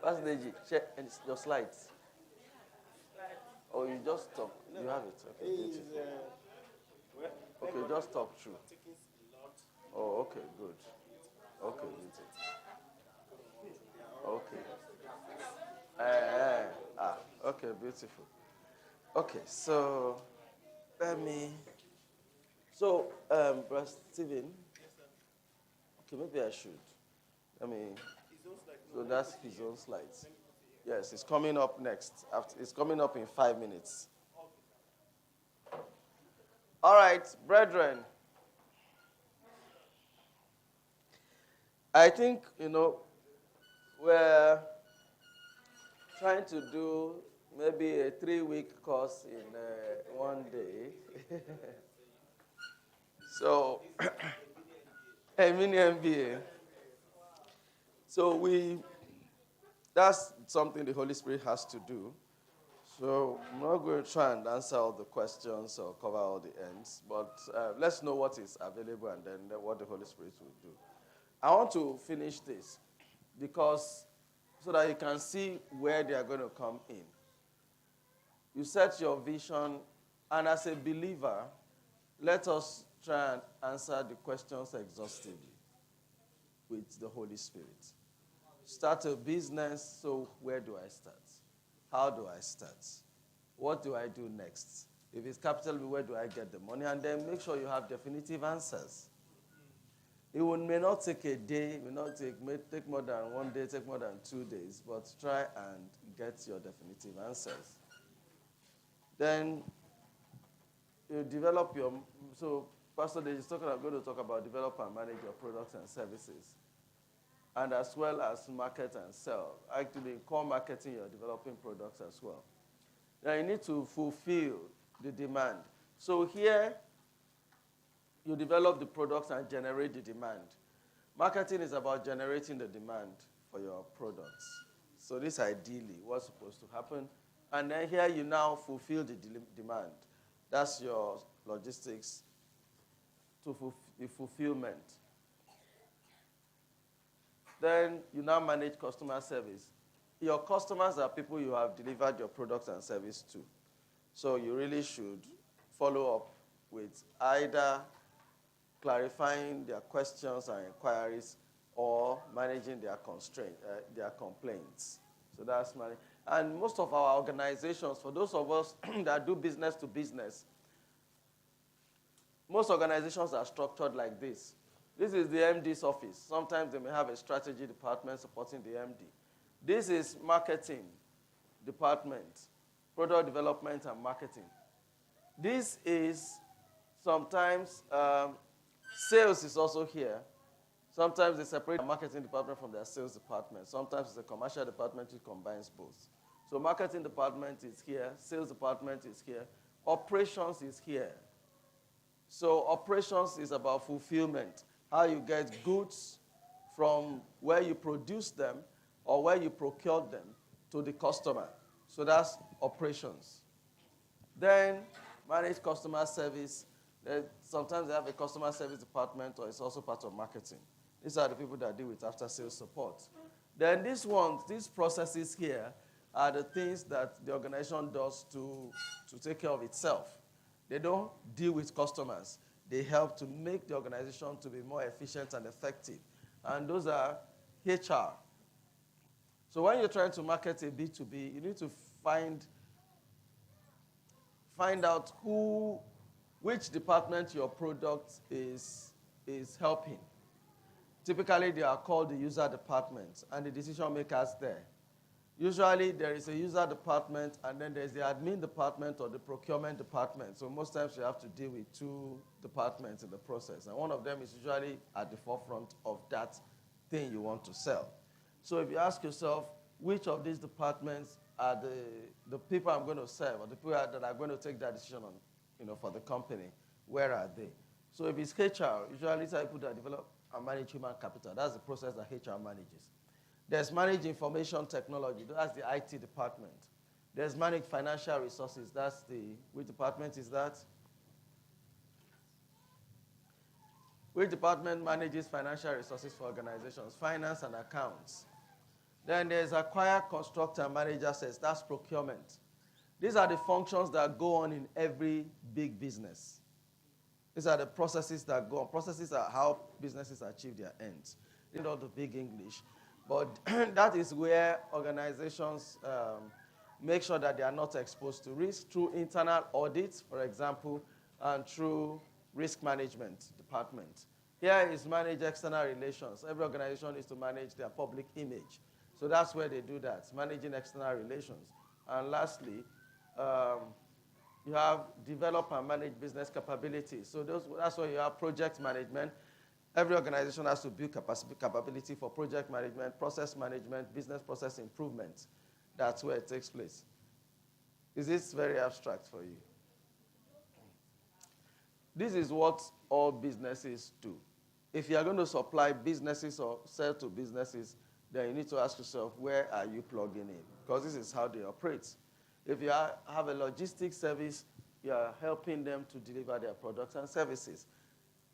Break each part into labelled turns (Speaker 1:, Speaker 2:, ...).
Speaker 1: Oladeji, check your slides. Or you just talk. You have it. Okay, beautiful. Okay, just talk through. Oh, okay, good. Okay, beautiful. Okay. Okay, beautiful. Okay, so let me. So, Brother Stephen. Okay, maybe I should. Let me. So that's his own slides. Yes, it's coming up next. It's coming up in 5 minutes. All right, brethren. I think, we're trying to do maybe a 3-week course in one day. So, a mini MBA. So that's something the Holy Spirit has to do. So I'm not going to try and answer all the questions or cover all the ends, but let's know what is available and then what the Holy Spirit will do. I want to finish this because so that you can see where they are going to come in. You set your vision, and as a believer, let us try and answer the questions exhaustively with the Holy Spirit. Start a business, so where do I start? How do I start? What do I do next? If it's capital, where do I get the money? And then make sure you have definitive answers. It may not take a day, may take more than 1 day, take more than 2 days, but try and get your definitive answers. Then you develop so Pastor Deji is going to talk about develop and manage your products and services, and as well as market and sell. Actually, in core marketing, you're developing products as well. Now you need to fulfill the demand. So here, you develop the products and generate the demand. Marketing is about generating the demand for your products. So this ideally what's supposed to happen. And then here you now fulfill the demand. That's your logistics to the fulfillment. Then you now manage customer service. Your customers are people you have delivered your products and service to. So you really should follow up with either clarifying their questions and inquiries or managing their their complaints. So that's managing. And most of our organizations, for those of us that do business to business, most organizations are structured like this. This is the MD's office. Sometimes they may have a strategy department supporting the MD. This is marketing department, product development and marketing. This is sometimes sales is also here. Sometimes they separate the marketing department from their sales department. Sometimes it's a commercial department which combines both. So marketing department is here, sales department is here, operations is here. So operations is about fulfillment, how you get goods from where you produce them or where you procure them to the customer. So that's operations. Then manage customer service. Sometimes they have a customer service department or it's also part of marketing. These are the people that deal with after-sales support. Then these processes here are the things that the organization does to take care of itself. They don't deal with customers. They help to make the organization to be more efficient and effective. And those are HR. So when you're trying to market a B2B, you need to find out which department your product is helping. Typically, they are called the user department and the decision makers there. Usually, there is a user department, and then there's the admin department or the procurement department. So most times, you have to deal with two departments in the process. And one of them is usually at the forefront of that thing you want to sell. So if you ask yourself, which of these departments are the people I'm going to serve, or the people that are going to take that decision on, for the company, where are they? So if it's HR, usually it's people that develop and manage human capital. That's the process that HR manages. There's manage information technology. That's the IT department. There's manage financial resources. Which department is that? Which department manages financial resources for organizations? Finance and accounts. Then there's acquire, construct, and manage assets. That's procurement. These are the functions that go on in every big business. These are the processes that go on. Processes are how businesses achieve their ends. Not the big English. But that is where organizations make sure that they are not exposed to risk through internal audits, for example, and through risk management department. Here is manage external relations. Every organization needs to manage their public image. So that's where they do that, managing external relations. And lastly, you have develop and manage business capabilities. So that's why you have project management. Every organization has to build capability for project management, process management, business process improvement. That's where it takes place. Is this very abstract for you? This is what all businesses do. If you are going to supply businesses or sell to businesses, then you need to ask yourself, where are you plugging in? Because this is how they operate. If you have a logistics service, you are helping them to deliver their products and services.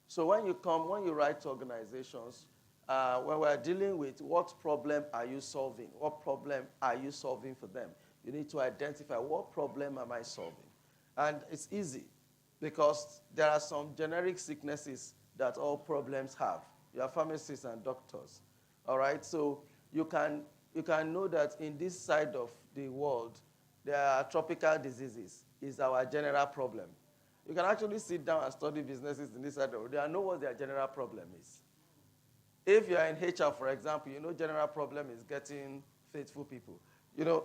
Speaker 1: So when you write to organizations, when we're dealing with what problem are you solving? What problem are you solving for them? You need to identify what problem am I solving? And it's easy because there are some generic sicknesses that all problems have. You are pharmacists and doctors. All right? So you can know that in this side of the world, there are tropical diseases. Is our general problem. You can actually sit down and study businesses in this side of the world. They know what their general problem is. If you are in HR, for example, you know general problem is getting faithful people.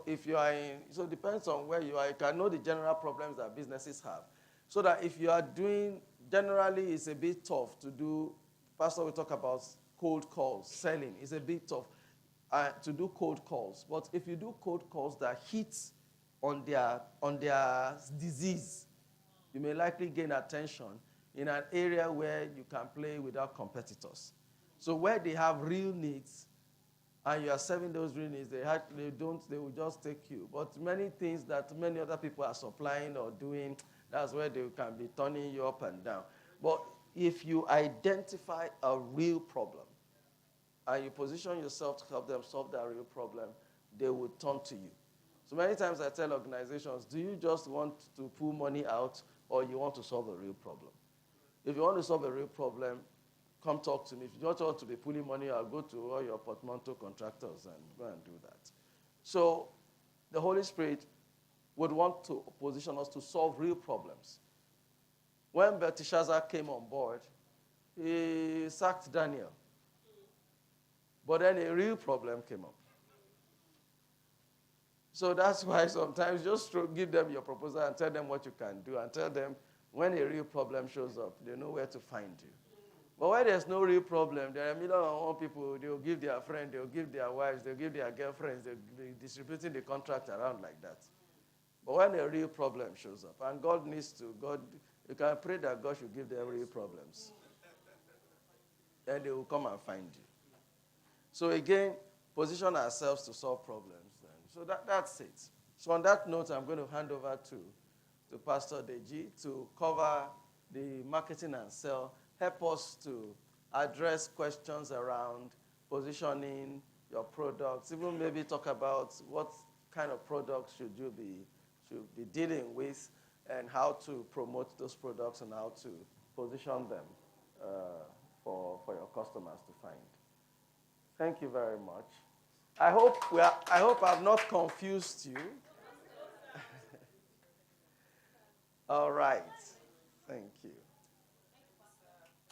Speaker 1: If you are so it depends on where you are. You can know the general problems that businesses have. So that if you are doing, generally it's a bit tough to do, Pastor will talk about cold calls, selling. It's a bit tough to do cold calls. But if you do cold calls that hit on their disease, you may likely gain attention in an area where you can play without competitors. So where they have real needs, and you are serving those real needs, they will just take you. But many things that many other people are supplying or doing, that's where they can be turning you up and down. But if you identify a real problem, and you position yourself to help them solve that real problem, they will turn to you. So many times I tell organizations, do you just want to pull money out, or you want to solve a real problem? If you want to solve a real problem, come talk to me. If you don't want to be pulling money, I'll go to all your portmanteau contractors and go and do that. So the Holy Spirit would want to position us to solve real problems. When Belteshazzar came on board, he sacked Daniel. But then a real problem came up. So that's why sometimes just give them your proposal and tell them what you can do, and tell them when a real problem shows up, they know where to find you. But when there's no real problem, there are 1,000,001 people, they'll give their friends, they'll give their wives, they'll give their girlfriends, they're distributing the contract around like that. But when a real problem shows up, and you can pray that God should give them real problems. Then they will come and find you. So again, position ourselves to solve problems. So that's it. So on that note, I'm going to hand over to Pastor Deji to cover the marketing and sell, help us to address questions around positioning your products, even maybe talk about what kind of products should be dealing with, and how to promote those products and how to position them for your customers to find. Thank you very much. I hope I've not confused you. All right. Thank you.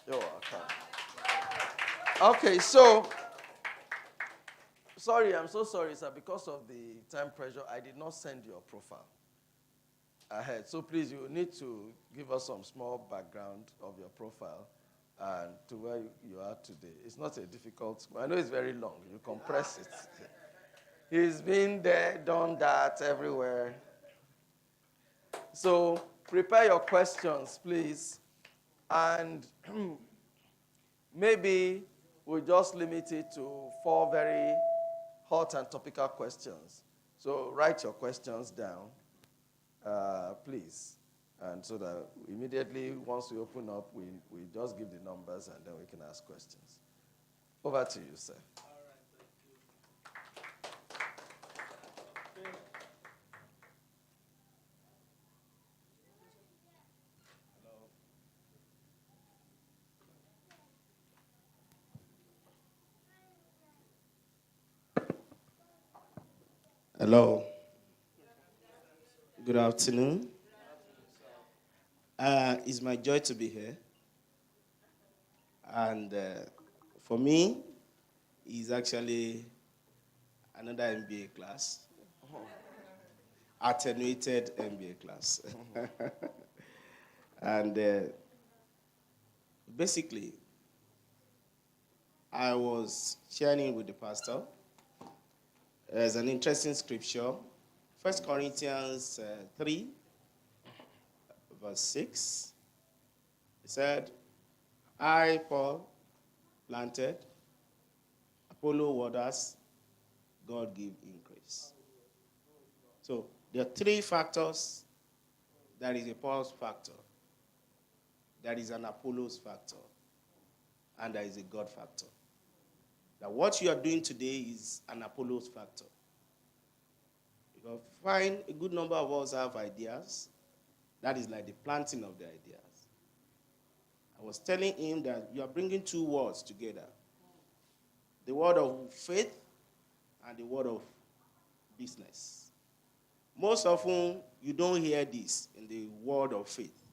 Speaker 1: You're welcome. Okay, so I'm so sorry, sir. Because of the time pressure, I did not send your profile ahead. So please, you need to give us some small background of your profile and to where you are today. It's not a difficult, I know it's very long. You compress it. He's been there, done that everywhere. So prepare your questions, please. And maybe we'll just limit it to 4 very hot and topical questions. So write your questions down, please. And so that immediately, once we open up, we just give the numbers and then we can ask questions. Over to you, sir.
Speaker 2: All right, thank you. Hello. Good afternoon. It's my joy to be here. And for me, it's actually another MBA class, attenuated MBA class. And basically, I was sharing with the pastor. There's an interesting scripture, 1 Corinthians 3, verse 6. It said, I, Paul, planted, Apollo waters, God give increase. So there are three factors. There is a Paul's factor, there is an Apollo's factor, and there is a God factor. Now what you are doing today is an Apollo's factor. You find a good number of us have ideas. That is like the planting of the ideas. I was telling him that you are bringing two words together. The word of faith and the word of business. Most often, you don't hear this in the word of faith.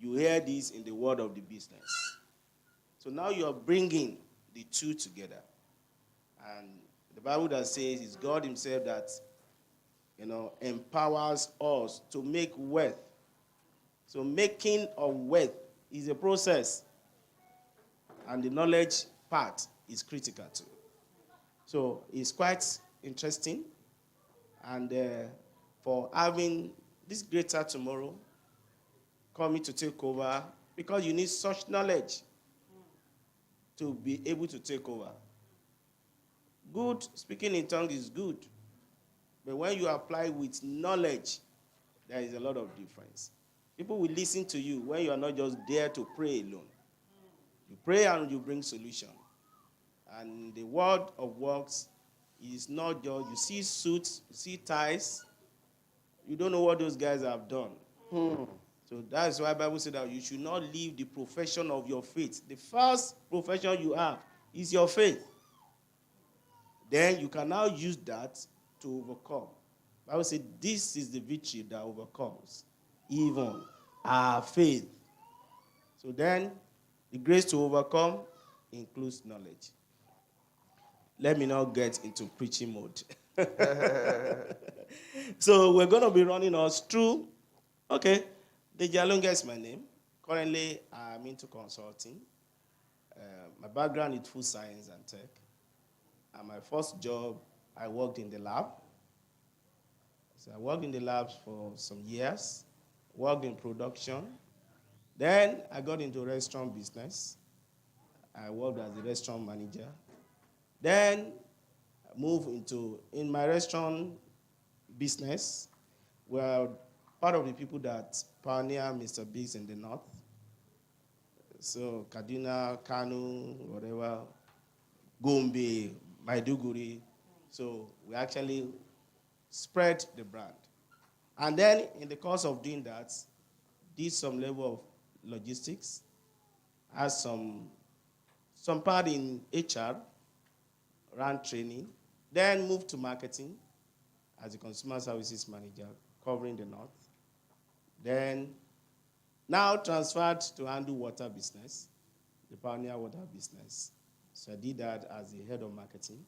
Speaker 2: You hear this in the word of the business. So now you are bringing the two together. And the Bible that says it's God himself that, empowers us to make wealth. So making of wealth is a process. And the knowledge part is critical too. So it's quite interesting. And for having this greater tomorrow coming to take over, because you need such knowledge to be able to take over. Good, speaking in tongues is good. But when you apply with knowledge, there is a lot of difference. People will listen to you when you are not just there to pray alone. You pray and you bring solution. And the word of works is not just, you see suits, you see ties, you don't know what those guys have done. So that's why the Bible said that you should not leave the profession of your faith. The first profession you have is your faith. Then you can now use that to overcome. The Bible said this is the victory that overcomes even our faith. So then the grace to overcome includes knowledge. Let me now get into preaching mode. So we're going to be running us through, okay, Alonge is my name. Currently, I'm into consulting. My background is food science and tech. And my first job, I worked in the lab. So I worked in the labs for some years, worked in production. Then I got into restaurant business. I worked as a restaurant manager. Then I moved in my restaurant business, we're part of the people that pioneer Mr. Biggs in the north. So Kaduna, Kanu, whatever, Gombe, Maiduguri. So we actually spread the brand. And then in the course of doing that, did some level of logistics, had some part in HR, ran training, then moved to marketing as a consumer services manager, covering the north. Then now transferred to handle water business, the pioneer water business. So I did that as the head of marketing.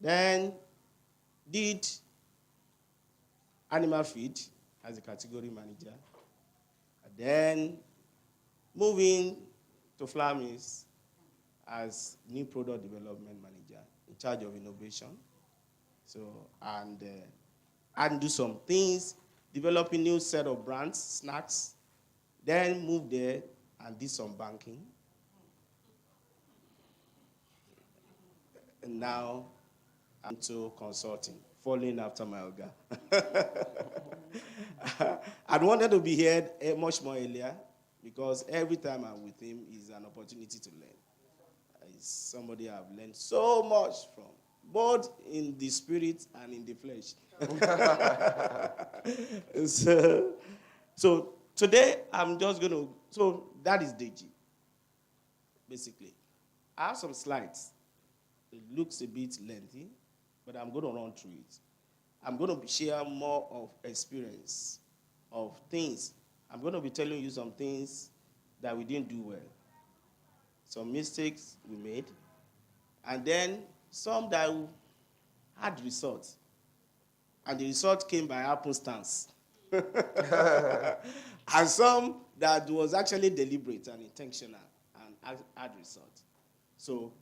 Speaker 2: Then did animal feed as a category manager. And then moving to flour mills as new product development manager in charge of innovation. So, and do some things, developing new set of brands, snacks. Then moved there and did some banking. And now I'm into consulting, following after my Oga. I wanted to be here much more earlier because every time I'm with him is an opportunity to learn. He's somebody I've learned so much from, both in the spirit and in the flesh. So today I'm just going to, so that is Deji, basically. I have some slides. It looks a bit lengthy, but I'm going to run through it. I'm going to share more of experience of things. I'm going to be telling you some things that we didn't do well, some mistakes we made, and then some that had results. And the result came by happenstance. And some that was actually deliberate and intentional and had result. So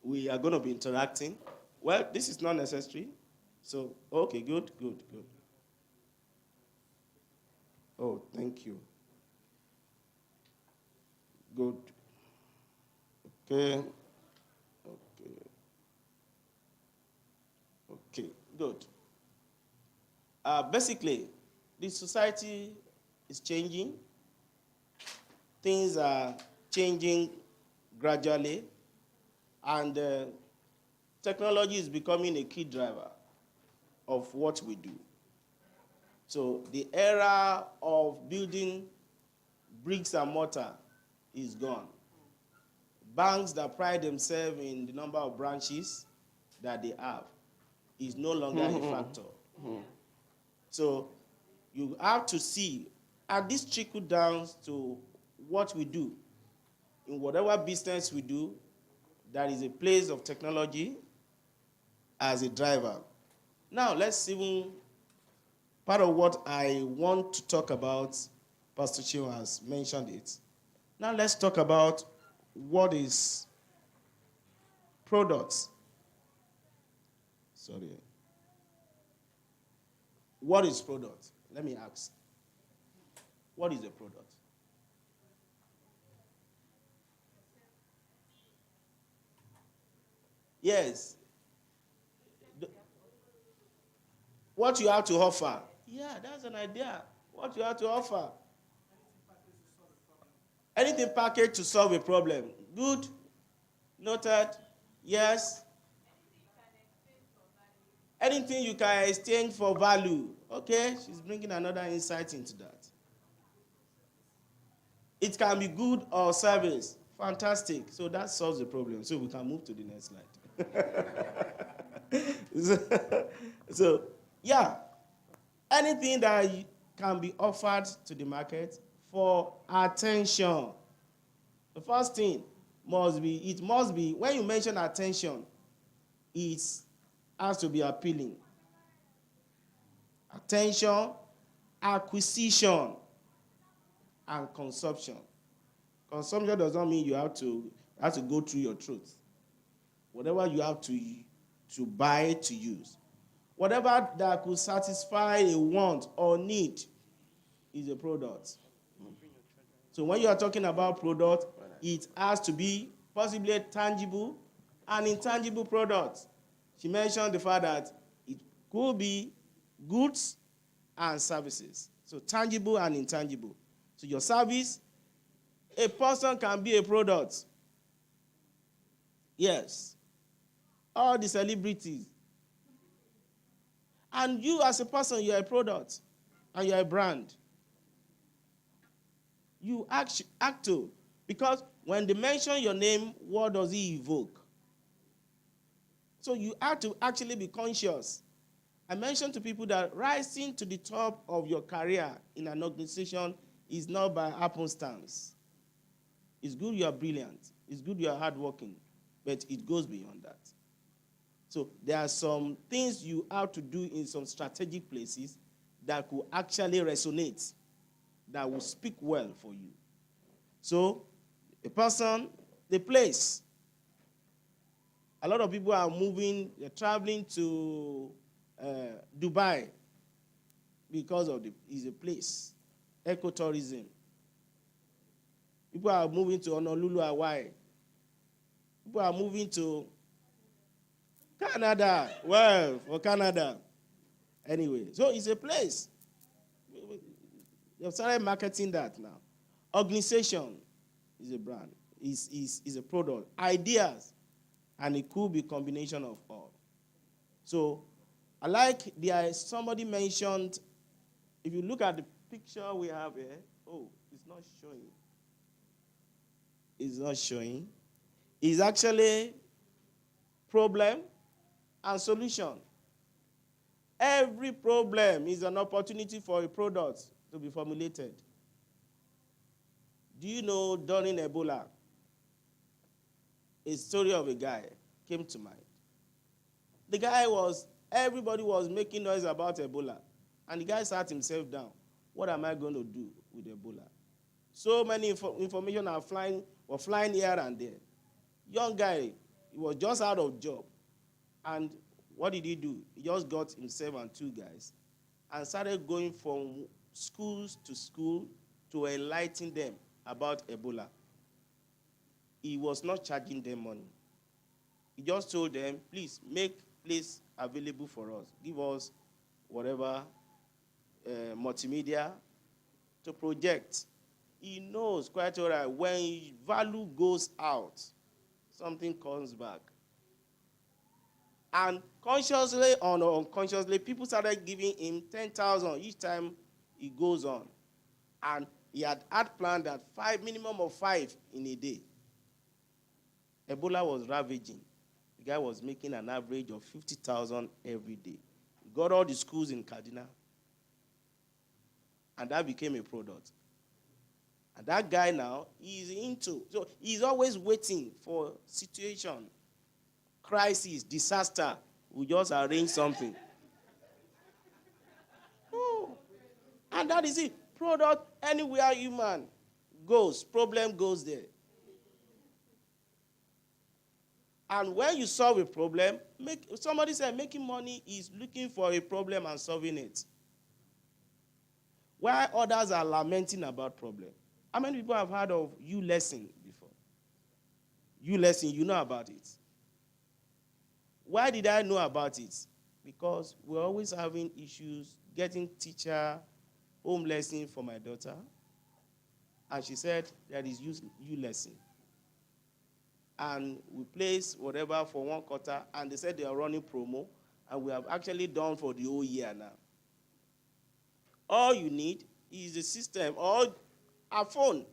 Speaker 2: we are going to be interacting. Well, this is not necessary. So, okay, good. Oh, thank you. Good. Okay. Good. Basically, the society is changing. Things are changing gradually, and technology is becoming a key driver of what we do. So the era of building bricks and mortar is gone. Banks that pride themselves in the number of branches that they have is no longer a factor. So you have to see, and this trickle down to what we do. In whatever business we do, there is a place of technology as a driver. Now, let's even, part of what I want to talk about, Pastor Chio has mentioned it. Now let's talk about what is products. Sorry. What is product? Let me ask. What is a product? Yes. What you have to offer. Yeah, that's an idea. What you have to offer. Anything packaged to solve a problem. Good. Noted. Yes. Anything you can exchange for value. Okay, she's bringing another insight into that. It can be good or service. Fantastic. So that solves the problem. So we can move to the next slide. so, yeah. Anything that can be offered to the market for attention. The first thing must be, when you mention attention, it has to be appealing. Attention, acquisition, and consumption. Consumption does not mean you have to go through your truth. Whatever you have to buy to use. Whatever that could satisfy a want or need is a product. So when you are talking about product, it has to be possibly a tangible and intangible product. She mentioned the fact that it could be goods and services. So tangible and intangible. So your service, a person can be a product. Yes. All the celebrities. And you as a person, you're a product. And you're a brand. You act to. Because when they mention your name, what does it evoke? So you have to actually be conscious. I mentioned to people that rising to the top of your career in an organization is not by happenstance. It's good you are brilliant. It's good you are hardworking. But it goes beyond that. So there are some things you have to do in some strategic places that could actually resonate, that will speak well for you. So a person, the place. A lot of people are moving, they're traveling to Dubai because of it's a place. Ecotourism. People are moving to Honolulu, Hawaii. People are moving to Canada. Well, for Canada. Anyway, so it's a place. They've started marketing that now. Organization is a brand, is a product. Ideas, and it could be a combination of all. So, I like somebody mentioned, if you look at the picture we have here, it's not showing. It's not showing. It's actually problem and solution. Every problem is an opportunity for a product to be formulated. Do you know during Ebola, a story of a guy came to mind. The guy everybody was making noise about Ebola. And the guy sat himself down. What am I going to do with Ebola? So many information were flying here and there. Young guy, he was just out of job. And what did he do? He just got himself and two guys and started going from schools to school to enlighten them about Ebola. He was not charging them money. He just told them, please make place available for us. Give us whatever multimedia to project. He knows quite all right when value goes out, something comes back. And consciously or unconsciously, people started giving him 10,000 each time he goes on. And he had planned that minimum of 5 in a day. Ebola was ravaging. The guy was making an average of 50,000 every day. He got all the schools in Kaduna. And that became a product. And that guy now, so he's always waiting for situation, crisis, disaster. We just arrange something. Oh. And that is it. Product, anywhere human goes, problem goes there. And when you solve a problem, somebody said making money is looking for a problem and solving it. While others are lamenting about problem. How many people have heard of U-Lesson before? U-Lesson, you know about it. Why did I know about it? Because we're always having issues getting teacher home lesson for my daughter. And she said there is U-Lesson. And we place whatever for 1 quarter, and they said they are running promo, and we have actually done for the whole year now. All you need is a system or a phone.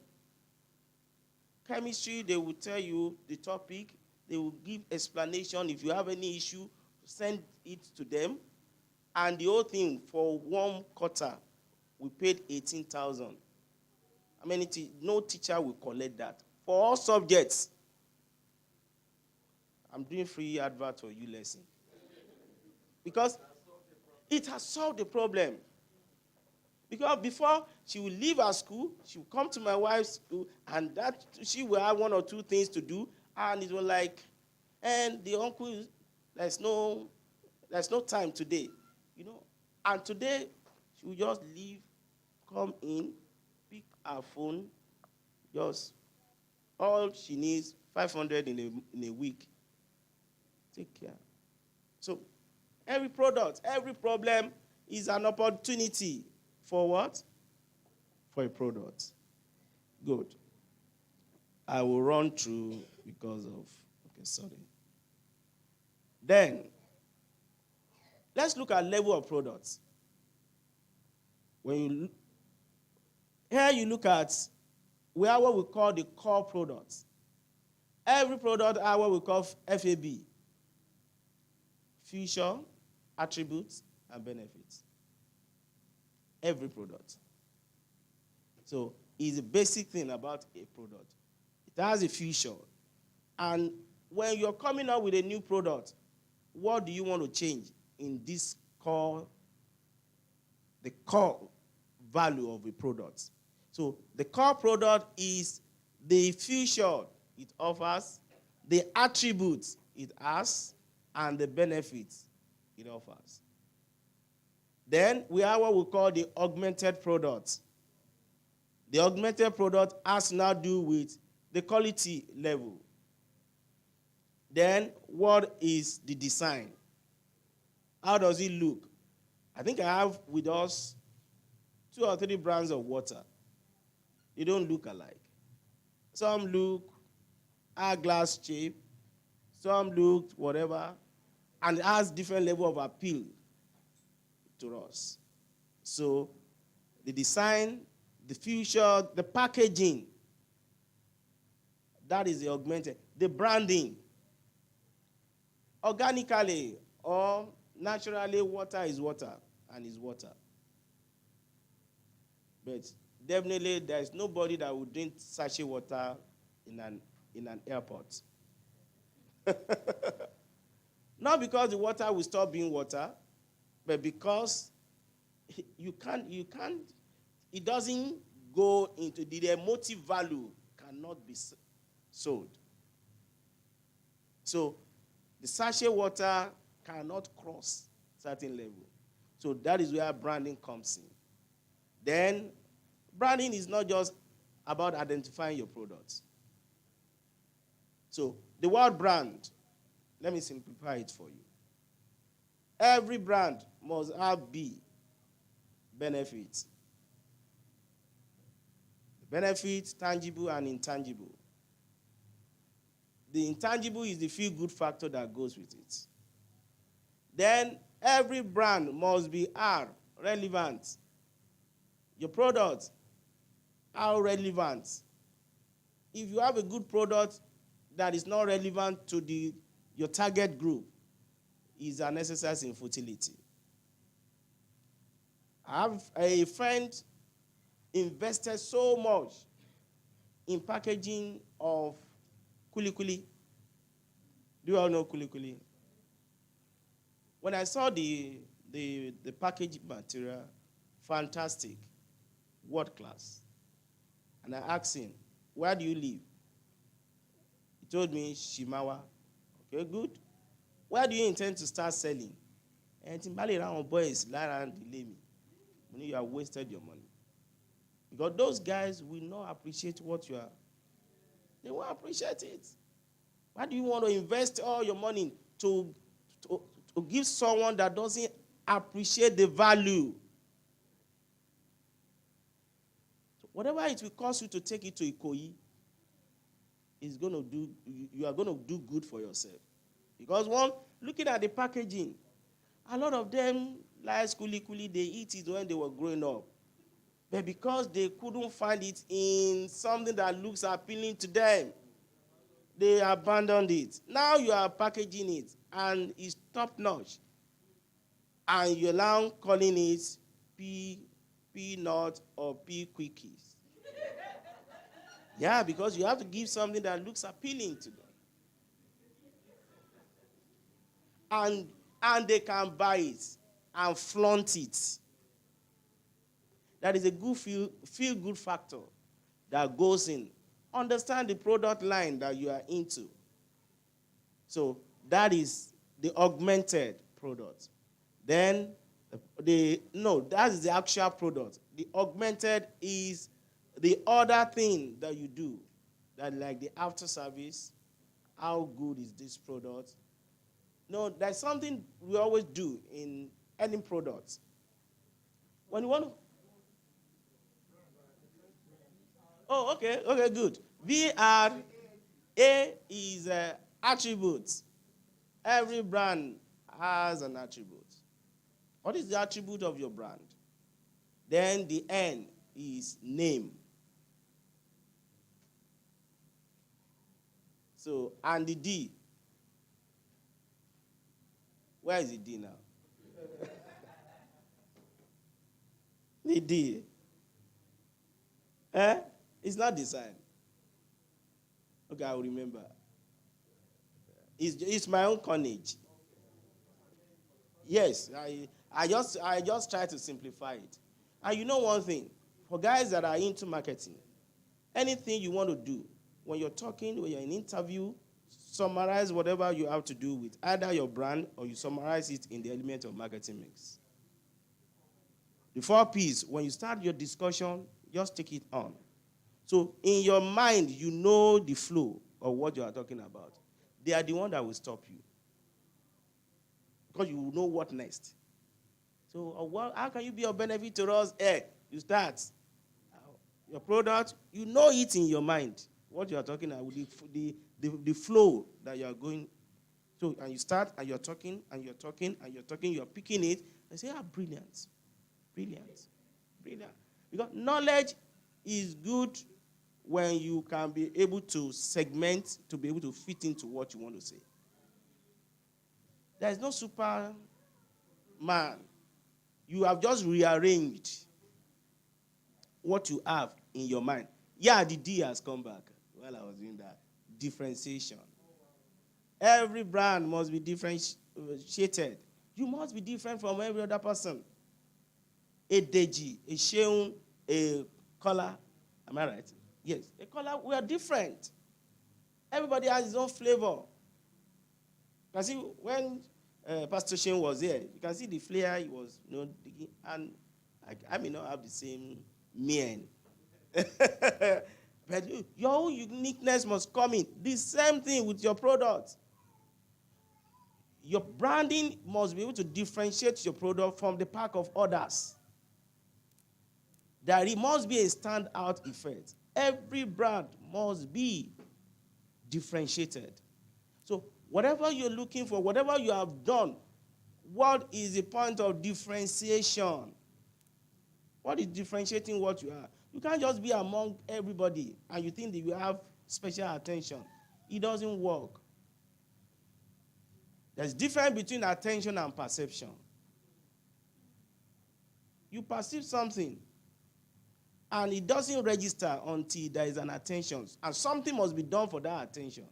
Speaker 2: Chemistry, they will tell you the topic. They will give explanation. If you have any issue, send it to them. And the whole thing for 1 quarter, we paid 18,000. I mean, no teacher will collect that. For all subjects, I'm doing free advert for U-Lesson. Because it has solved the problem. Because before she will leave her school, she will come to my wife's school, and that she will have 1 or 2 things to do, and it was like, and the uncle, there's no time today, you know. And today, she will just leave, come in, pick her phone, just all she needs, 500 in a week. Take care. So every product, every problem is an opportunity. For what? For a product. Good. I will run through because of, okay, sorry. Then, let's look at level of products. Here you look at, we have what we call the core products. Every product has what we call FAB. Feature, attributes, and benefits. Every product. So it's a basic thing about a product. It has a feature. And when you're coming up with a new product, what do you want to change in this the core value of a product? So the core product is the feature it offers, the attributes it has, and the benefits it offers. Then we have what we call the augmented product. The augmented product has now to do with the quality level. Then what is the design? How does it look? I think I have with us 2 or 3 brands of water. They don't look alike. Some look hourglass shape, some look whatever, and it has different level of appeal to us. So the design, the feature, the packaging, that is the augmented. The branding, organically or naturally water is water and is water. But definitely there is nobody that would drink sachet water in an airport. Not because the water will stop being water, but because you can't, it doesn't go into the emotive value cannot be sold. So the sachet water cannot cross certain level. So that is where branding comes in. Then branding is not just about identifying your products. So the word brand, let me simplify it for you. Every brand must have B, benefits. Benefits, tangible and intangible. The intangible is the feel-good factor that goes with it. Then every brand must be R, relevant. Your product, how relevant? If you have a good product that is not relevant to your target group, is an exercise in futility. I have a friend invested so much in packaging of kuli-kuli. Do you all know kuli-kuli? When I saw the packaging material, fantastic, world class. And I asked him, where do you live? He told me, Shimawa. Okay, good. Where do you intend to start selling? And Timbali around boys, Lara delay me. You have wasted your money. Because those guys will not appreciate what you are. They won't appreciate it. Why do you want to invest all your money to give someone that doesn't appreciate the value? So whatever it will cost you to take it to Ikoyi, you are going to do good for yourself. Because looking at the packaging, a lot of them like kuli-kuli, they eat it when they were growing up. But because they couldn't find it in something that looks appealing to them, they abandoned it. Now you are packaging it, and it's top-notch. And you're now calling it peanut or pea quickies. Yeah, because you have to give something that looks appealing to them. And they can buy it and flaunt it. That is a good feel-good factor that goes in. Understand the product line that you are into. So that is the augmented product. Then that is the actual product. The augmented is the other thing that you do, that like the after service. How good is this product? No, there's something we always do in any product. When you want to... Oh, okay, good. VRA is attributes. Every brand has an attribute. What is the attribute of your brand? Then the N is name. So, and the D. Where is the D now? The D. It's not design. Okay, I will remember. It's my own carnage. Yes, I just try to simplify it. And you know one thing, for guys that are into marketing, anything you want to do, when you're talking, when you're in an interview, summarize whatever you have to do with either your brand or you summarize it in the element of marketing mix. The 4 P's, when you start your discussion, just take it on. So in your mind, you know the flow of what you are talking about. They are the one that will stop you. Because you will know what next. So how can you be of benefit to us? You start. Your product, you know it in your mind. What you are talking about, the flow that you are going. So, and you start, and you're talking, and you're talking, and you're talking, you're picking it. They say, brilliant. Brilliant. Brilliant. Because knowledge is good when you can be able to segment, to be able to fit into what you want to say. There is no super man, you have just rearranged what you have in your mind. Yeah, the D has come back while I was doing that. Differentiation. Every brand must be differentiated. You must be different from every other person. A Deji, a Sheun, a color. Am I right? Yes. A color, we are different. Everybody has his own flavor. You can see when Pastor Sheun was here, you can see the flair he was, digging, and I may not have the same mien. But your own uniqueness must come in. The same thing with your product. Your branding must be able to differentiate your product from the pack of others. There must be a standout effect. Every brand must be differentiated. So whatever you're looking for, whatever you have done, what is the point of differentiation? What is differentiating what you are? You can't just be among everybody and you think that you have special attention. It doesn't work. There's a difference between attention and perception. You perceive something, and it doesn't register until there is an attention. And something must be done for that attention.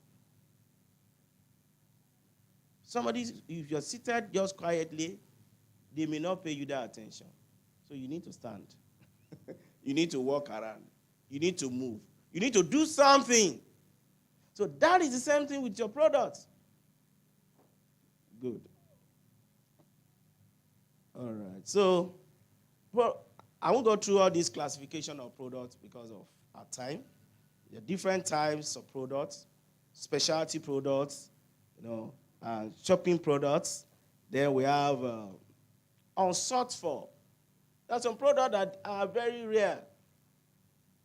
Speaker 2: Somebody, if you're seated just quietly, they may not pay you that attention. So you need to stand. You need to walk around. You need to move. You need to do something. So that is the same thing with your product. Good. All right. So, I won't go through all this classification of products because of our time. There are different types of products, specialty products, shopping products. Then we have unsought for. There are some products that are very rare.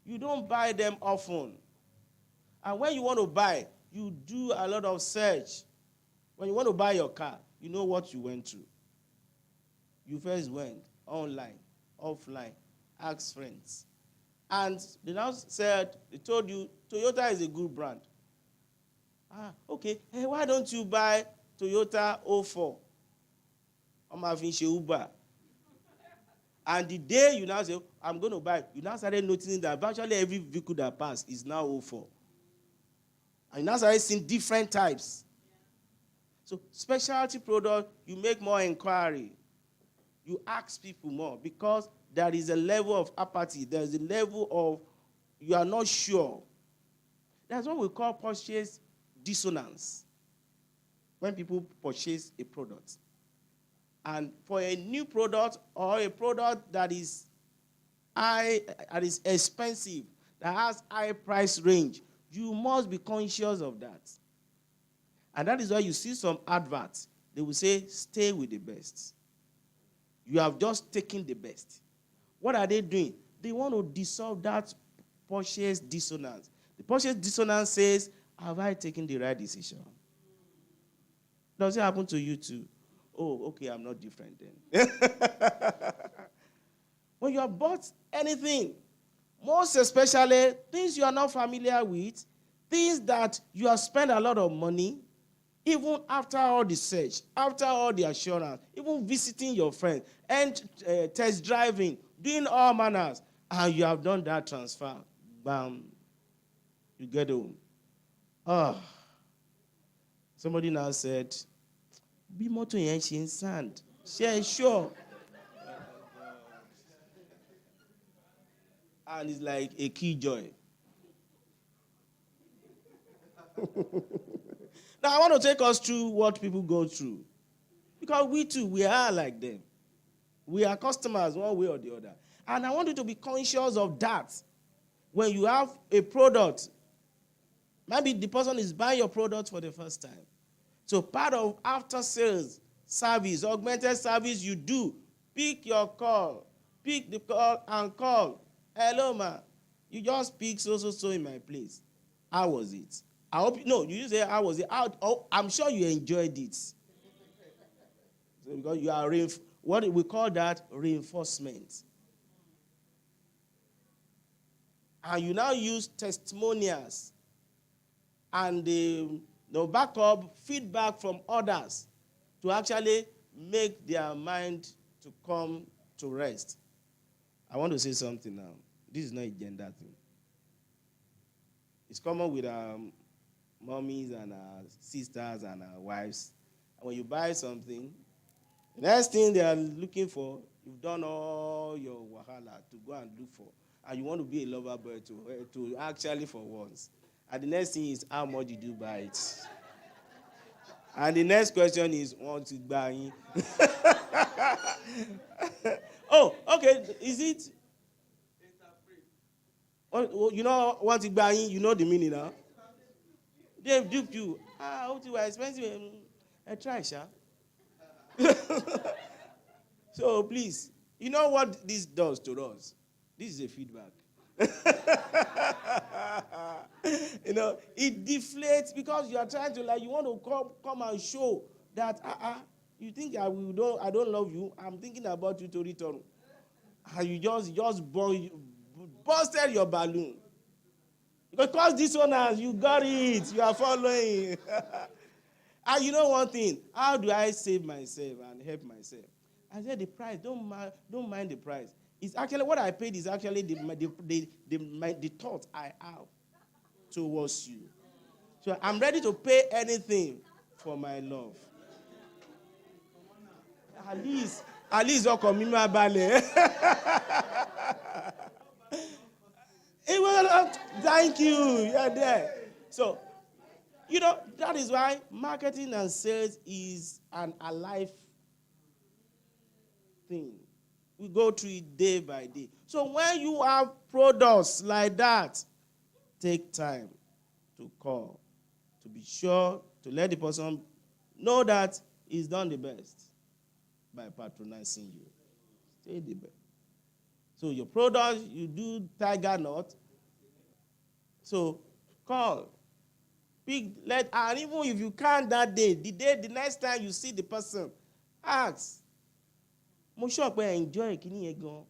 Speaker 2: You don't buy them often. And when you want to buy, you do a lot of search. When you want to buy your car, you know what you went through. You first went online, offline, asked friends. And they now said, they told you, Toyota is a good brand. Okay. Hey, why don't you buy Toyota 04? I'm having Uber. And the day you now say, I'm going to buy, you now started noticing that virtually every vehicle that passed is now 04. And you now started seeing different types. So specialty product, you make more inquiry. You ask people more because there is a level of apathy. There is a level of you are not sure. That's what we call purchase dissonance. When people purchase a product. And for a new product or a product that is expensive, that has high price range, you must be conscious of that. And that is why you see some adverts. They will say, stay with the best. You have just taken the best. What are they doing? They want to dissolve that purchase dissonance. The purchase dissonance says, have I taken the right decision? Does it happen to you too? Oh, okay, I'm not different then. When you have bought anything, most especially things you are not familiar with, things that you have spent a lot of money, even after all the search, after all the assurance, even visiting your friends, and test driving, doing all manners, and you have done that transfer, bam, you get home. Somebody now said, be more to in sand. Yeah, sure. And it's like a key joy. Now, I want to take us through what people go through. Because we too, we are like them. We are customers one way or the other. And I want you to be conscious of that. When you have a product, maybe the person is buying your product for the first time. So part of after sales service, augmented service you do, pick your call. Pick the call and call. Hello, ma. You just pick so in my place. How was it? I hope you say how was it? I'm sure you enjoyed it. So because you are what we call that reinforcement. And you now use testimonials and the backup feedback from others to actually make their mind to come to rest. I want to say something now. This is not a gender thing. It's common with mommies and sisters and wives. And when you buy something, the next thing they are looking for, you've done all your wahala to go and look for. And you want to be a lover boy to actually for once. And the next thing is, how much did you buy it? And the next question is, want to buy it? Oh, okay. Is it? Oh, you know what to buy? You know the meaning now. They've duped you. How to expensive? Try, sha. So please, you know what this does to us? This is a feedback. You know, it deflates because you are trying to you want to come and show that you think I don't love you. I'm thinking about you to return. And you just busted your balloon. Because dissonance, you got it. You are following. And you know one thing, how do I save myself and help myself? I said the price, don't mind the price. It's actually what I paid is actually the thought I have towards you. So I'm ready to pay anything for my love. At least Okomima Bale. Thank you. You're there. So, you know, that is why marketing and sales is an alive thing. We go through it day by day. So when you have products like that, take time to call, to be sure, to let the person know that he's done the best by patronizing you. Stay the best. So your product, you do tiger knot. So call. And even if you can't that day, the next time you see the person, ask. Mo sure pé enjoy kini yẹn gan.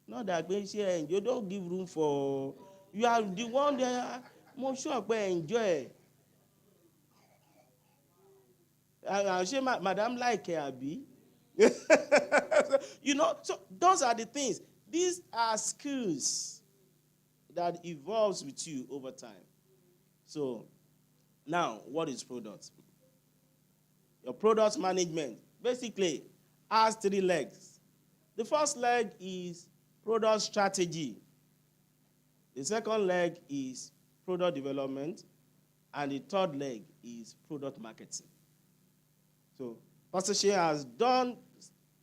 Speaker 2: Not that pé ṣe you don't give room for you are the one there. Mo sure pé enjoy. Ṣé madam like abi? You know, so those are the things. These are skills that evolves with you over time. So now, what is product? Your product management basically has 3 legs. The first leg is product strategy. The second leg is product development. And the third leg is product marketing. So Pastor Shea has done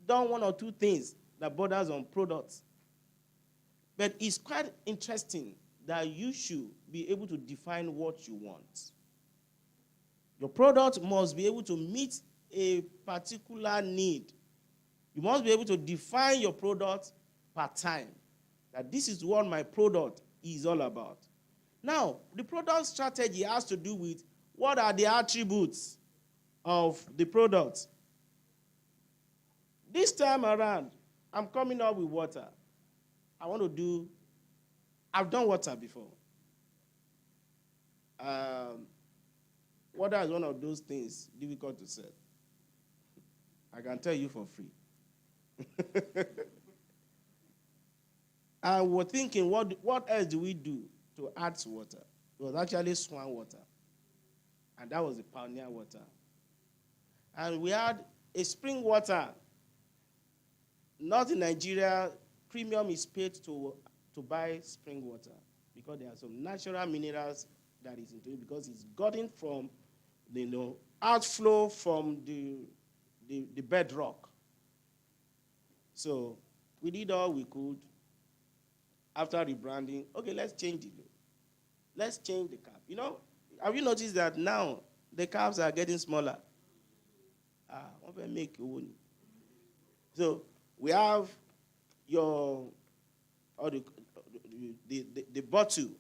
Speaker 2: 1 or 2 things that borders on products. But it's quite interesting that you should be able to define what you want. Your product must be able to meet a particular need. You must be able to define your product per time. That this is what my product is all about. Now, the product strategy has to do with what are the attributes of the product. This time around, I'm coming up with water. I've done water before. Water is one of those things difficult to sell. I can tell you for free. And we're thinking, what else do we do to add to water? It was actually swan water. And that was the pioneer water. And we had a spring water. Not in Nigeria, premium is paid to buy spring water because there are some natural minerals that is into it because it's gotten from outflow from the bedrock. So we did all we could. After rebranding, okay, let's change it. Let's change the cap. You know, have you noticed that now the caps are getting smaller? What will make one? So we have the bottle.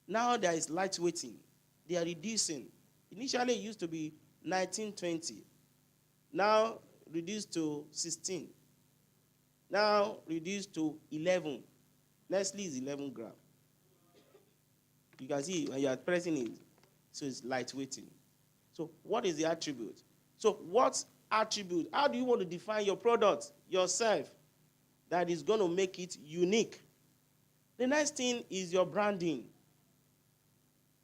Speaker 2: Now there is lightweighting. They are reducing. Initially, it used to be 1920. Now reduced to 16. Now reduced to 11. Nestle is 11 grams. You can see when you are pressing it, so it's lightweighting. So what is the attribute? So what attribute, how do you want to define your product, yourself, that is going to make it unique? The next thing is your branding.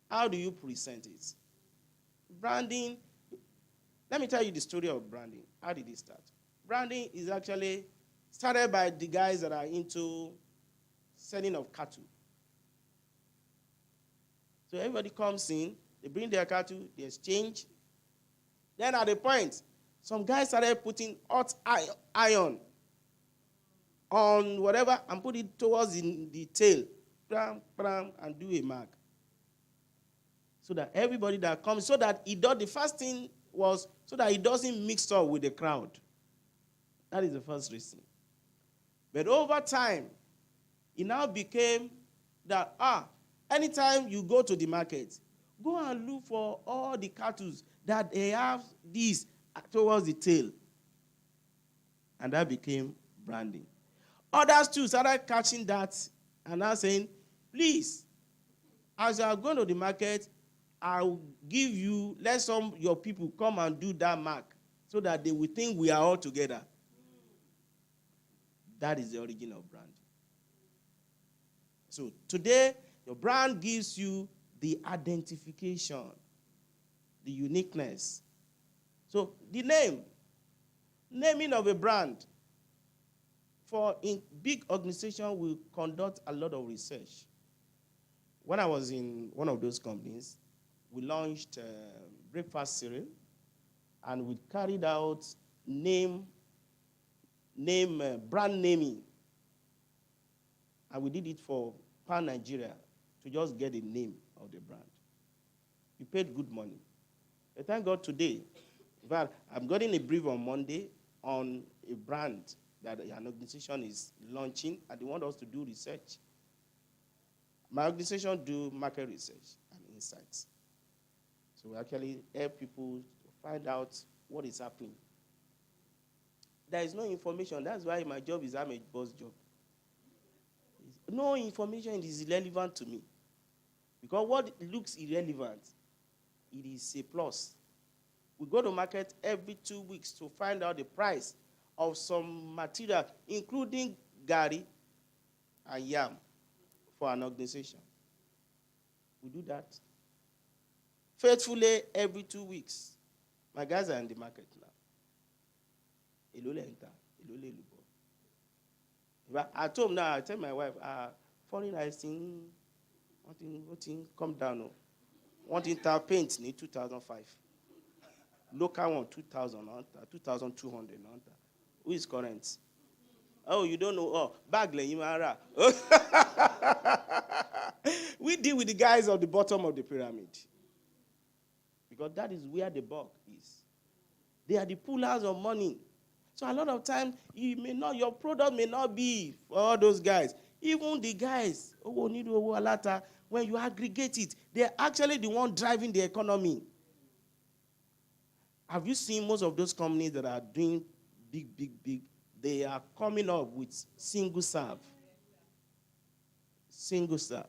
Speaker 2: How do you present it? Branding, let me tell you the story of branding. How did it start? Branding is actually started by the guys that are into selling of cattle. So everybody comes in, they bring their cattle, they exchange. Then at a point, some guys started putting hot iron on whatever and put it towards the tail, and do a mark. So that everybody that comes, so that it does, the first thing was so that it doesn't mix up with the crowd. That is the first reason. But over time, it now became that, anytime you go to the market, go and look for all the cattle that they have this towards the tail. And that became branding. Others too started catching that and now saying, please, as you are going to the market, I'll give you, let some your people come and do that mark so that they will think we are all together. That is the origin of brand. So today, your brand gives you the identification, the uniqueness. So the naming of a brand, for in big organization, we conduct a lot of research. When I was in one of those companies, we launched breakfast cereal, and we carried out brand naming. And we did it for Pan Nigeria to just get the name of the brand. We paid good money. But thank God today, but I'm getting a brief on Monday on a brand that an organization is launching, and they want us to do research. My organization do market research and insights. So we actually help people to find out what is happening. There is no information. That's why my job is I'm a boss job. No information is irrelevant to me. Because what looks irrelevant, it is a plus. We go to market every 2 weeks to find out the price of some material, including gari and yam, for an organization. We do that faithfully every 2 weeks. My guys are in the market now. At home now, I tell my wife, foreign rice thing, come down. Wanting to paint in 2005. Local one, 2,000, 2,200. Who is current? Oh, you don't know? Oh, Bagle, Imara. We deal with the guys at the bottom of the pyramid. Because that is where the bulk is. They are the pullers of money. So a lot of times, your product may not be for all those guys. Even the guys, when you aggregate it, they're actually the one driving the economy. Have you seen most of those companies that are doing big, they are coming up with single serve. Single serve.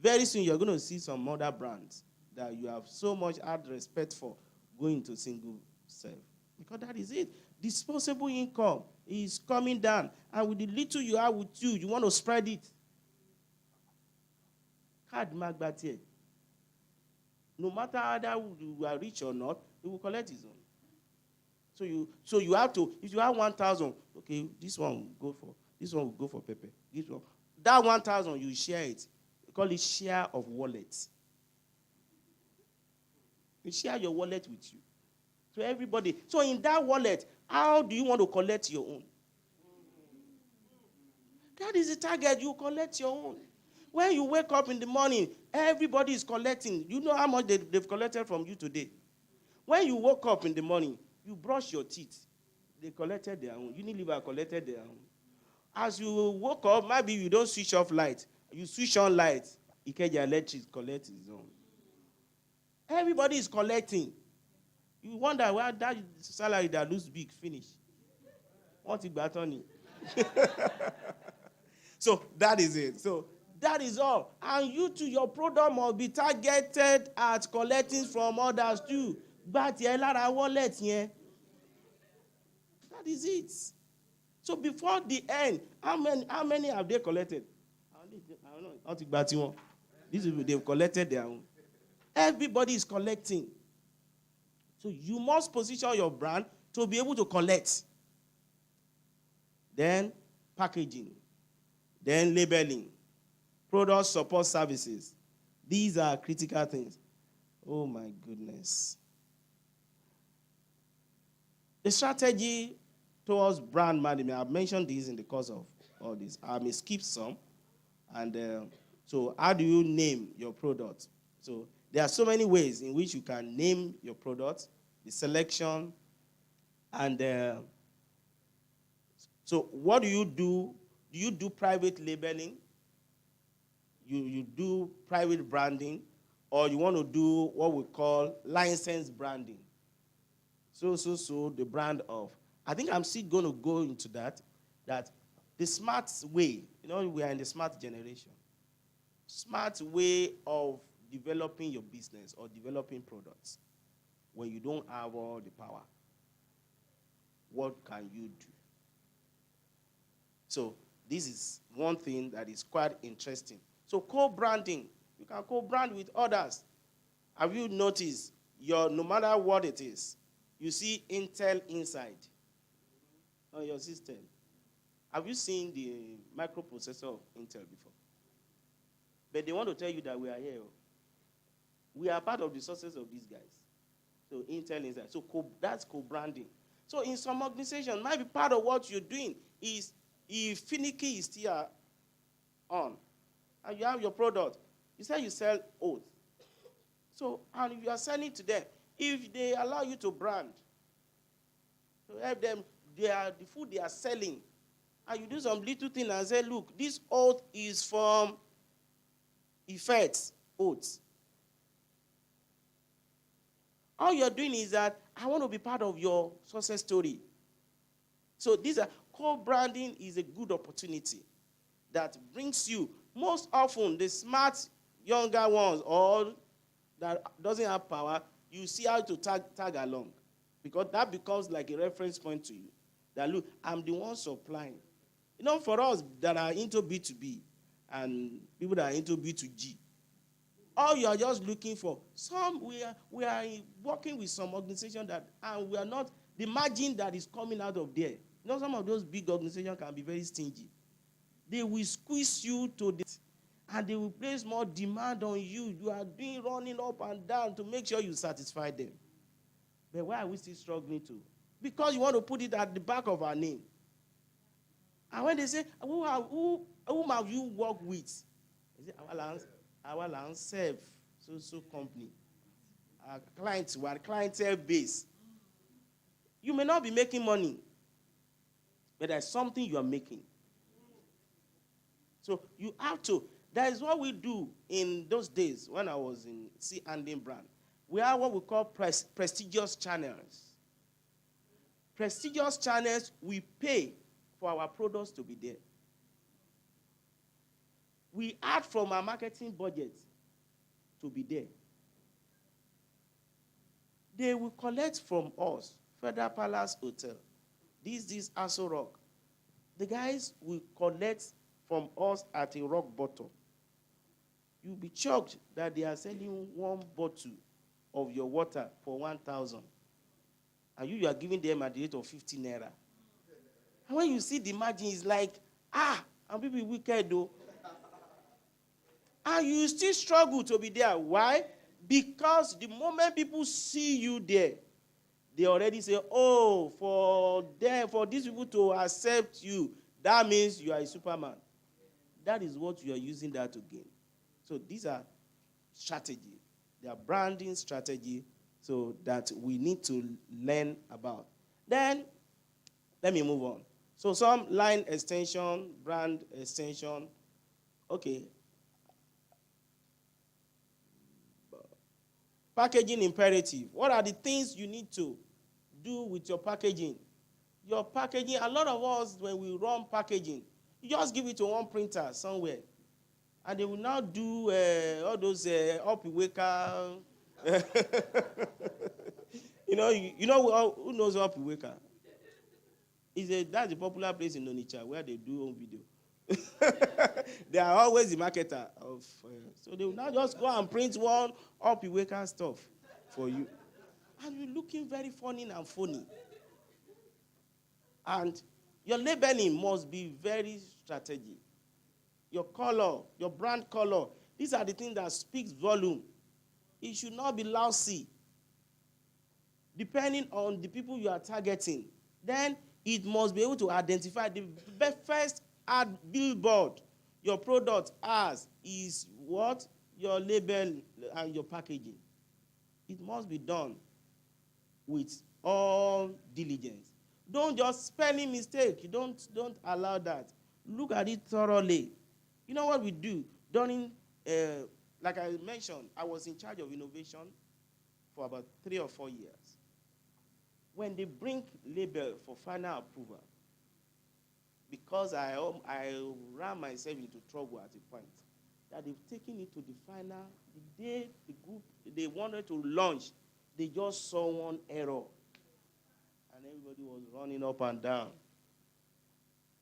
Speaker 2: Very soon you're going to see some other brands that you have so much hard respect for going to single serve. Because that is it. Disposable income is coming down. And with the little you have with you, you want to spread it. Card mark that here. No matter whether you are rich or not, he will collect his own. So you have to, if you have 1,000, okay, this one will go for Pepe. This one. That 1,000, you share it. We call it share of wallet. You share your wallet with you. So everybody. So in that wallet, how do you want to collect your own? That is the target. You collect your own. When you wake up in the morning, everybody is collecting. You know how much they've collected from you today. When you woke up in the morning, you brush your teeth. They collected their own. Unilever collected their own. As you woke up, maybe you don't switch off light. You switch on light. Ikeja Electric collects his own. Everybody is collecting. You wonder why that salary that looks big finish. What it got on it? So that is it. So that is all. And you too, your product must be targeted at collecting from others too. But lára wallet yẹn. That is it. So before the end, how many have they collected? I don't know. How to gba tiwọn. These people, they've collected their own. Everybody is collecting. So you must position your brand to be able to collect. Then packaging. Then labeling. Product support services. These are critical things. Oh my goodness. The strategy towards brand management, I've mentioned this in the course of all this. I may skip some. And so how do you name your product? So there are so many ways in which you can name your product, the selection, and so what do you do? Do you do private labeling? You do private branding, or you want to do what we call licensed branding? So the brand of. I think I'm still going to go into that the smart way, we are in the smart generation. Smart way of developing your business or developing products when you don't have all the power. What can you do? So this is one thing that is quite interesting. So co-branding, you can co-brand with others. Have you noticed no matter what it is, you see Intel inside on your system? Have you seen the microprocessor of Intel before? But they want to tell you that we are here. We are part of the success of these guys. So Intel inside. So that's co-branding. So in some organization, might be part of what you're doing is if finicky is still on, and you have your product, you say you sell oats. So, and if you are selling to them, if they allow you to brand, to help them, the food they are selling, and you do some little thing and say, look, this oat is from Effects Oats. All you're doing is that I want to be part of your success story. So co-branding is a good opportunity that brings you, most often the smart younger ones or that doesn't have power, you see how to tag along. Because that becomes like a reference point to you. That look, I'm the one supplying. For us that are into B2B and people that are into B2G, all you are just looking for, we are working with some organization and we are not, the margin that is coming out of there. Some of those big organizations can be very stingy. They will squeeze you to this, and they will place more demand on you. You are running up and down to make sure you satisfy them. But why are we still struggling to? Because you want to put it at the back of our name. And when they say, whom have you worked with? Is it our land serve so company. Our clients, we are clientele base. You may not be making money, but there's something you are making. So you have to. That is what we do in those days when I was in C&D brand. We have what we call prestigious channels. Prestigious channels, we pay for our products to be there. We add from our marketing budget to be there. They will collect from us, Federal Palace Hotel. This is Aso Rock. The guys will collect from us at a rock bottom. You'll be shocked that they are selling one bottle of your water for 1,000. And you are giving them at the rate of 50 naira. And when you see the margin, it's like, and people wicked though. And you still struggle to be there. Why? Because the moment people see you there, they already say, for these people to accept you, that means you are a Superman. That is what you are using that to gain. So these are strategy. They are branding strategy so that we need to learn about. Then, let me move on. So some line extension, brand extension. Okay. Packaging imperative. What are the things you need to do with your packaging? Your packaging, a lot of us, when we run packaging, you just give it to one printer somewhere. And they will now do all those up-waker. Who knows Up Iweka? That's a popular place in Onitsha where they do home video. They are always the marketer of, so they will now just go and print one Up Iweka stuff for you, and you're looking very funny and phony. And your labeling must be very strategic. Your color, your brand color, these are the things that speaks volume. It should not be lousy. Depending on the people you are targeting, then it must be able to identify the first ad billboard your product has is what? Your label and your packaging. It must be done with all diligence. Don't just spelling mistake. Don't allow that. Look at it thoroughly. You know what we do? During, like I mentioned, I was in charge of innovation for about 3 or 4 years. When they bring label for final approval, because I ran myself into trouble at a point, that they've taken it to the final, the day the group, they wanted to launch, they just saw one error. And everybody was running up and down.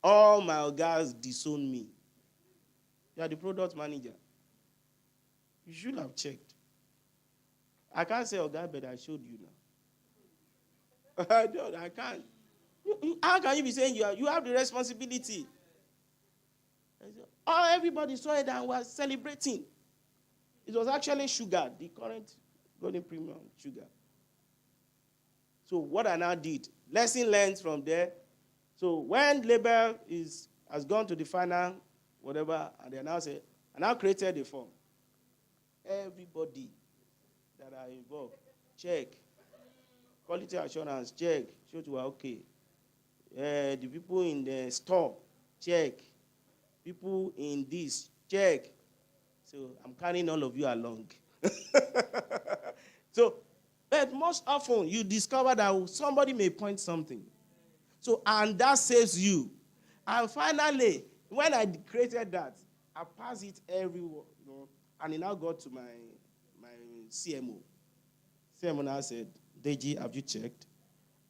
Speaker 2: All my guys disowned me. You are the product manager. You should have checked. I can't say, oh God, but I showed you now. I can't. How can you be saying you have the responsibility? Oh, everybody saw it and was celebrating. It was actually sugar, the current golden premium sugar. So what I now did, lesson learned from there. So when label has gone to the final, whatever, and they now say, I now created a form. Everybody that are involved, check. Quality assurance, check. Show you are okay. The people in the store, check. People in this, check. So I'm carrying all of you along. So, but most often you discover that somebody may point something. So, and that saves you. And finally, when I created that, I passed it everywhere. And it now got to my CMO. CMO now said, Deji, have you checked?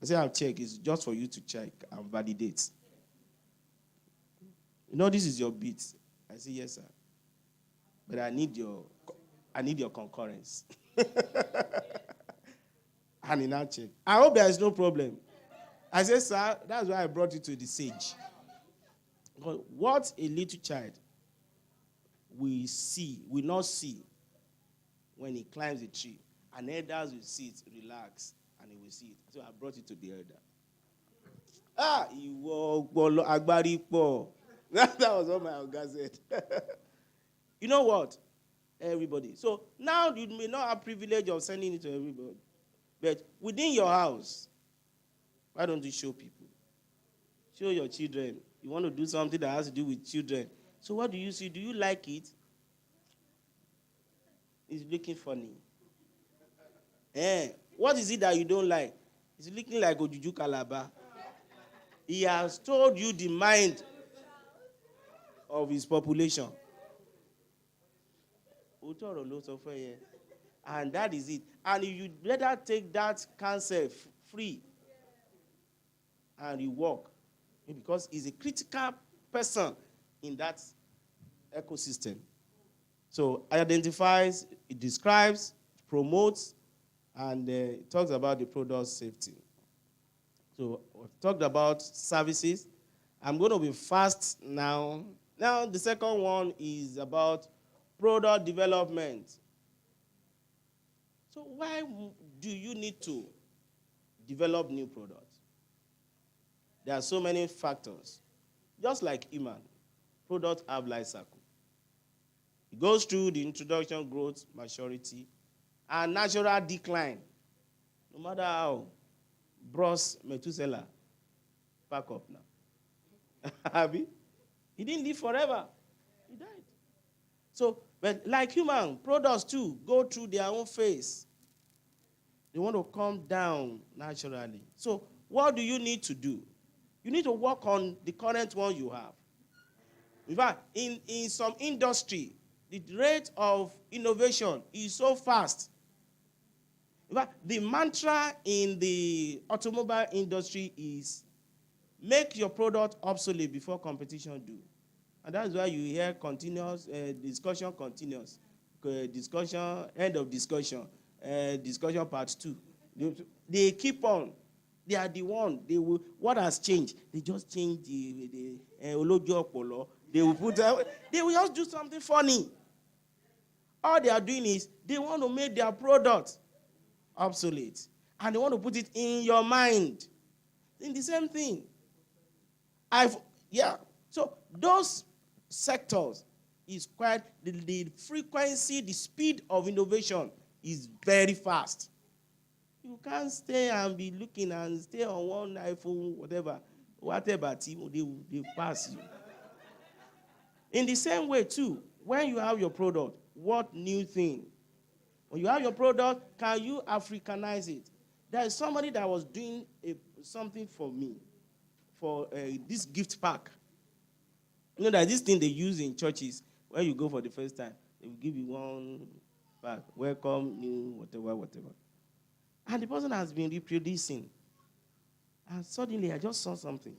Speaker 2: I said, I've checked. It's just for you to check and validate. This is your bit. I said, yes, sir. But I need your concurrence. And he now checked. I hope there is no problem. I said, sir, that's why I brought you to the sage. But what a little child will not see when he climbs a tree. And elders will see it, relax, and he will see it. So I brought it to the elder. That was what my Oga said. You know what? Everybody. So now you may not have privilege of sending it to everybody. But within your house, why don't you show people? Show your children. You want to do something that has to do with children. So what do you see? Do you like it? It's looking funny. What is it that you don't like? It's looking like Ojuju Calabar. He has told you the mind of his population. And that is it. And you better take that cancer free and you walk. Because he's a critical person in that ecosystem. So it identifies, it describes, promotes, and it talks about the product safety. So we've talked about services. I'm going to be fast now. Now the second one is about product development. So why do you need to develop new products? There are so many factors. Just like human, products have life cycle. It goes through the introduction, growth, maturity, and natural decline. No matter how, Bros Methuselah, pack up now. Abi? He didn't live forever. He died. So, but like human, products too go through their own phase. They want to come down naturally. So, what do you need to do? You need to work on the current one you have. In fact, in some industry, the rate of innovation is so fast. In fact, the mantra in the automobile industry is make your product obsolete before competition do. And that's why you hear continuous, discussion continuous, discussion, end of discussion, discussion part 2. They keep on. They are the one. They will. What has changed? They just change the Oladeji Opolo. They will put. They will just do something funny. All they are doing is they want to make their product obsolete, and they want to put it in your mind. In the same thing. So those sectors is quite the frequency, the speed of innovation is very fast. You can't stay and be looking and stay on one iPhone, whatever they pass you. In the same way, too, when you have your product, what new thing? When you have your product, can you Africanize it? There is somebody that was doing something for me, for this gift pack. You know that this thing they use in churches, when you go for the first time, they will give you one pack, welcome, new, whatever. And the person has been reproducing. And suddenly I just saw something.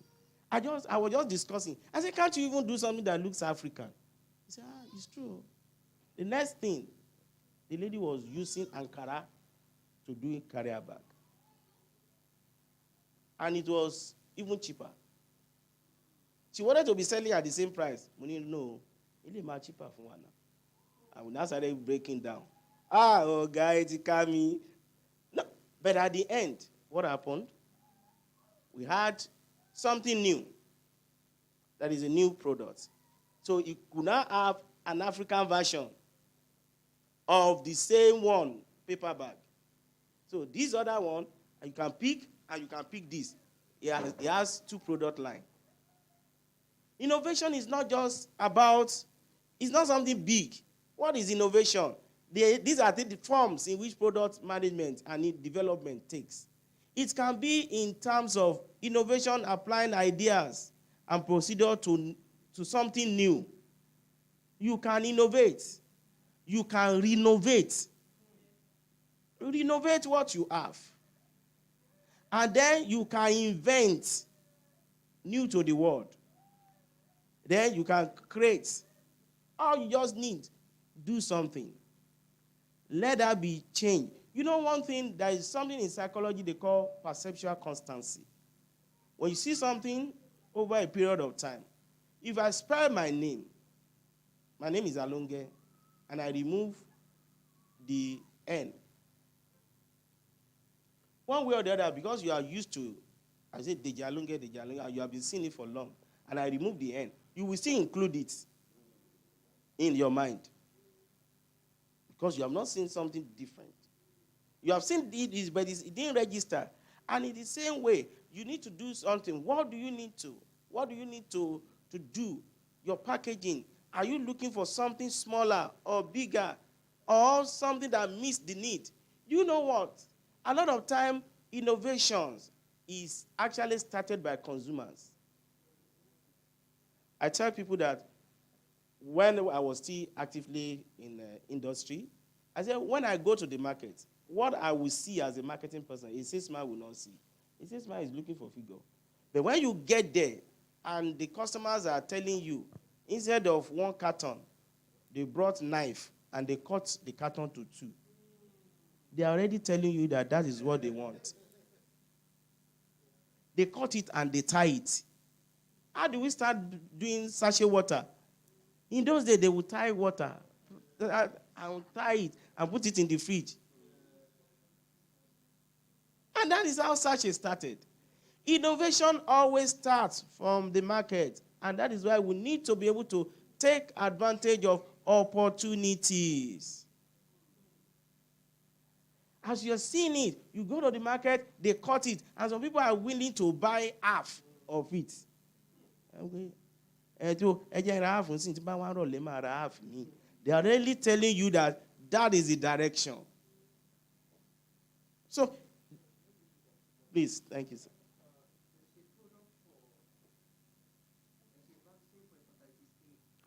Speaker 2: I was just discussing. I said, can't you even do something that looks African? He said, it's true. The next thing, the lady was using Ankara to do a carrier bag. And it was even cheaper. She wanted to be selling at the same price. No, it's much cheaper for one. And we now started breaking down. Guys, it came me. No, but at the end, what happened? We had something new. That is a new product. So you could now have an African version of the same one, paper bag. So this other one, you can pick, and you can pick this. It has 2 product lines. Innovation is not just about, it's not something big. What is innovation? These are the forms in which product management and development takes. It can be in terms of innovation applying ideas and procedure to something new. You can innovate. You can renovate. Renovate what you have. And then you can invent new to the world. Then you can create. All you just need, do something. Let that be changed. You know one thing, there is something in psychology they call perceptual constancy. When you see something over a period of time, if I spell my name is Alonge, and I remove the N. One way or the other, because you are used to, I say Deji Alonge, and you have been seeing it for long, and I remove the N, you will still include it in your mind. Because you have not seen something different. You have seen this, but it didn't register. And in the same way, you need to do something. What do you need to? What do you need to do? Your packaging. Are you looking for something smaller or bigger or something that meets the need? You know what? A lot of time, innovations is actually started by consumers. I tell people that when I was still actively in the industry, I said, when I go to the market, what I will see as a marketing person, a salesman will not see. A salesman is looking for figure. But when you get there, and the customers are telling you, instead of 1 carton, they brought knife, and they cut the carton to 2. They are already telling you that is what they want. They cut it and they tie it. How do we start doing sachet water? In those days, they would tie water and tie it and put it in the fridge. And that is how sachet started. Innovation always starts from the market. And that is why we need to be able to take advantage of opportunities. As you're seeing it, you go to the market, they cut it, and some people are willing to buy half of it. They are really telling you that is the direction. So, please, thank you, sir.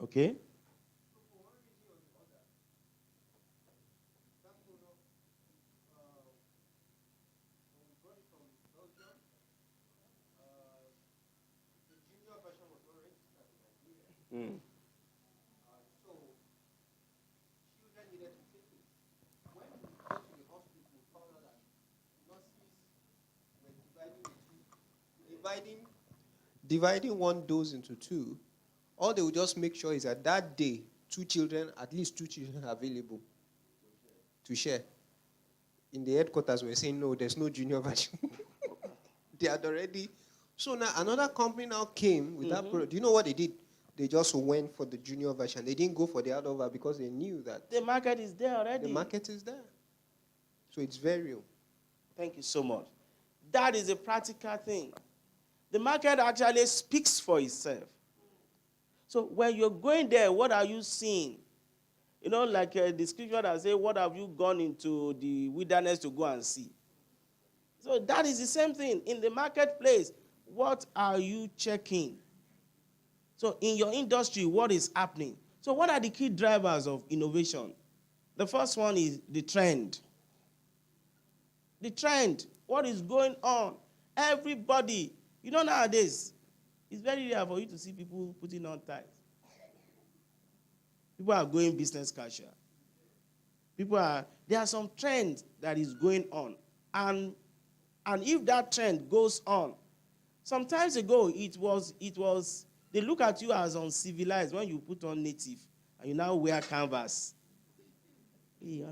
Speaker 2: Okay.
Speaker 1: Mm.
Speaker 3: So, children needed to take it. When we got to the hospital, we found out that nurses were dividing one dose into two. All they would just make sure is that day, at least two children are available to share. In the headquarters, we're saying, no, there's no junior version. They had already. So now another company now came with that product. Do you know what they did? They just went for the junior version. They didn't go for the adult version because they knew that
Speaker 2: The market is there already.
Speaker 3: the market is there. So it's very real.
Speaker 2: Thank you so much. That is a practical thing. The market actually speaks for itself. So when you're going there, what are you seeing? You know, like the scripture that says, what have you gone into the wilderness to go and see? So that is the same thing. In the marketplace, what are you checking? So in your industry, what is happening? So what are the key drivers of innovation? The first one is the trend. The trend, what is going on? Everybody, you know nowadays, it's very rare for you to see people putting on ties. People are going business casual. There are some trends that is going on. And if that trend goes on, sometimes ago it was, they look at you as uncivilized when you put on native and you now wear canvas. Hey,